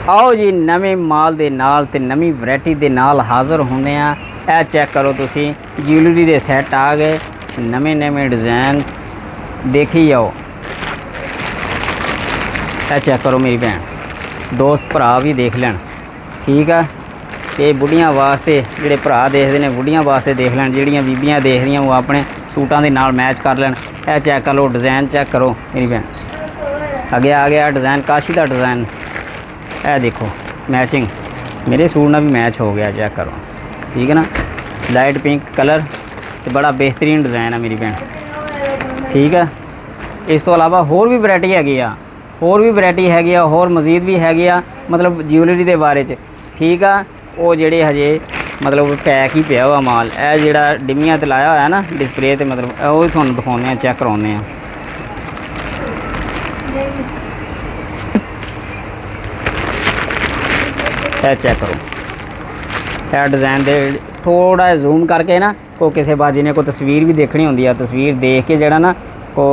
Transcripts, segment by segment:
आओ जी नवे माल दे नाल ते नवी वैरायटी दे नाल हाज़र होंदे आ। ए चेक करो तुसी ज्वैलरी दे सैट आ गए, नवे नवे डिज़ाइन देखी जाओ। ए चेक करो मेरी भैन, दोस्त भरा भी देख लैन, ठीक है। ये बुढ़ियां वास्ते जिहड़े भरा देखते हैं, बुढ़ियां वास्ते देख लैन, जिहड़ियां बीबियां देख रही वो अपने सूटां दे नाल मैच कर लैन। ए चेक करो डिज़ाइन, चेक करो मेरी भैन। अगे आ गया डिज़ाइन, काशी का डिज़ाइन। ए देखो मैचिंग मेरे सूट ना भी मैच हो गया, चेक करो, ठीक है ना। लाइट पिंक कलर तो बड़ा बेहतरीन डिज़ाइन है मेरी भैन, ठीक है। इस तो अलावा होर भी वैरायटी हैगी आ, होर भी वैरायटी हैगी आ, होर मजीद भी हैगी आ, मतलब ज्वैलरी के बारे च, ठीक है। वो जेड़े हजे मतलब पैक ही पिया हुआ माल, ए जेड़ा डिमियां ते लाया होया ना डिस्प्ले ते, मतलब वो तुहानूं दिखाने हैं, चेक कराने हैं। ए चेक करो, ए डिज़ाइन दे थोड़ा जूम करके ना, को किसी बाजी ने कोई तस्वीर भी देखनी होंदी है, तस्वीर देख के जरा ना को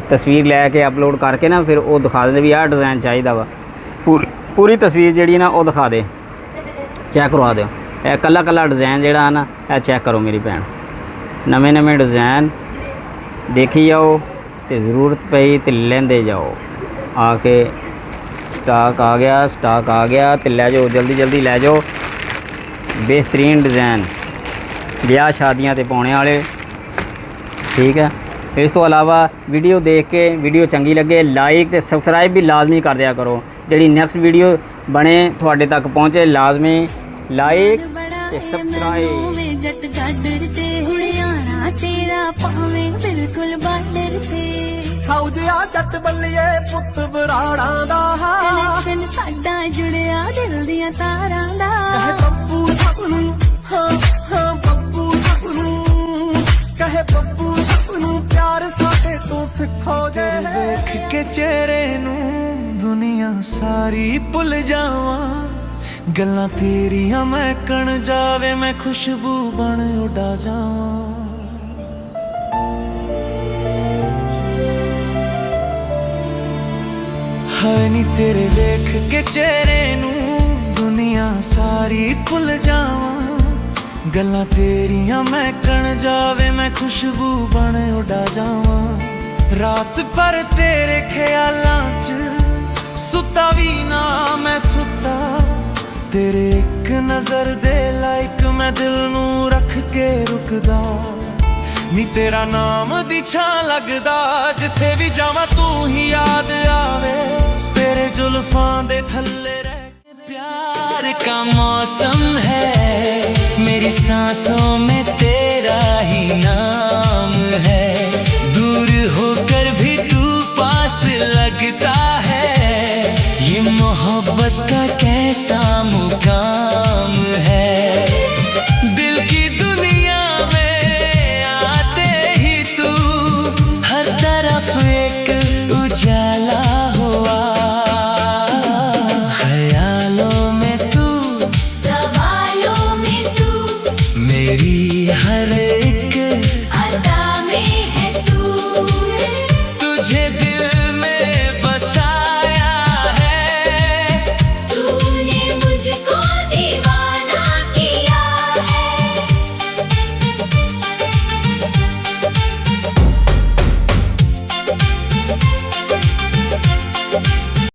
तस्वीर लैके अपलोड करके ना फिर वो दिखा देंगे भी आह डिज़ाइन चाहिए वा, पूरी तस्वीर जी ना वो दिखा दे, चेक करवा दो। ए कला कला डिज़ाइन जोड़ा ना, ए चेक करो मेरी भैन, नवे नवे डिज़ाइन देखी जाओ तो ज़रूरत पई तो लेंदे जाओ। आके स्टाक आ गया, स्टाक आ गया तो लै जाओ, जल्दी जल्दी लै जाओ। बेहतरीन डिज़ाइन ब्याह शादियां ते पाने वाले, ठीक है। इस तो अलावा वीडियो देख के वीडियो चंगी लगे लाइक ते सबसक्राइब भी लाजमी कर दिया करो, जी नैक्सट वीडियो बने थोड़े तक पहुँचे, लाजमी लाइक ते सबसक्राइब। सौजिया जट बल्लिए पुत बराड़ा दा कनेक्शन साडा जुड़िया दिल दियां तारां दा, कहे पप्पू सबनू हाँ हाँ पप्पू सबनू, कहे पप्पू सबनू प्यार साडे तो सिखो जे। देख के चेहरे नू दुनिया सारी भुल जावां, गल्लां तेरियां मैं कण जावे, मैं खुशबू बन उड़ा जावां। हाय नी तेरे देख के चेहरे नू दुनिया सारी भुल जावां, गल्लां तेरियां मैं कण जावे, मैं खुशबू बन उड़ा जावां। रात भर तेरे ख्यालां च सुता भी ना मैं सुता, तेरे एक नज़र दे लाइक मैं दिल नू रख के रुकदा, नी तेरा नाम दी छां लगदा, जिथे भी जावां तू ही याद आवे, तेरे जुल्फां दे थल्ले रह। प्यार का मौसम है मेरी सांसों में तेरा ही नाम।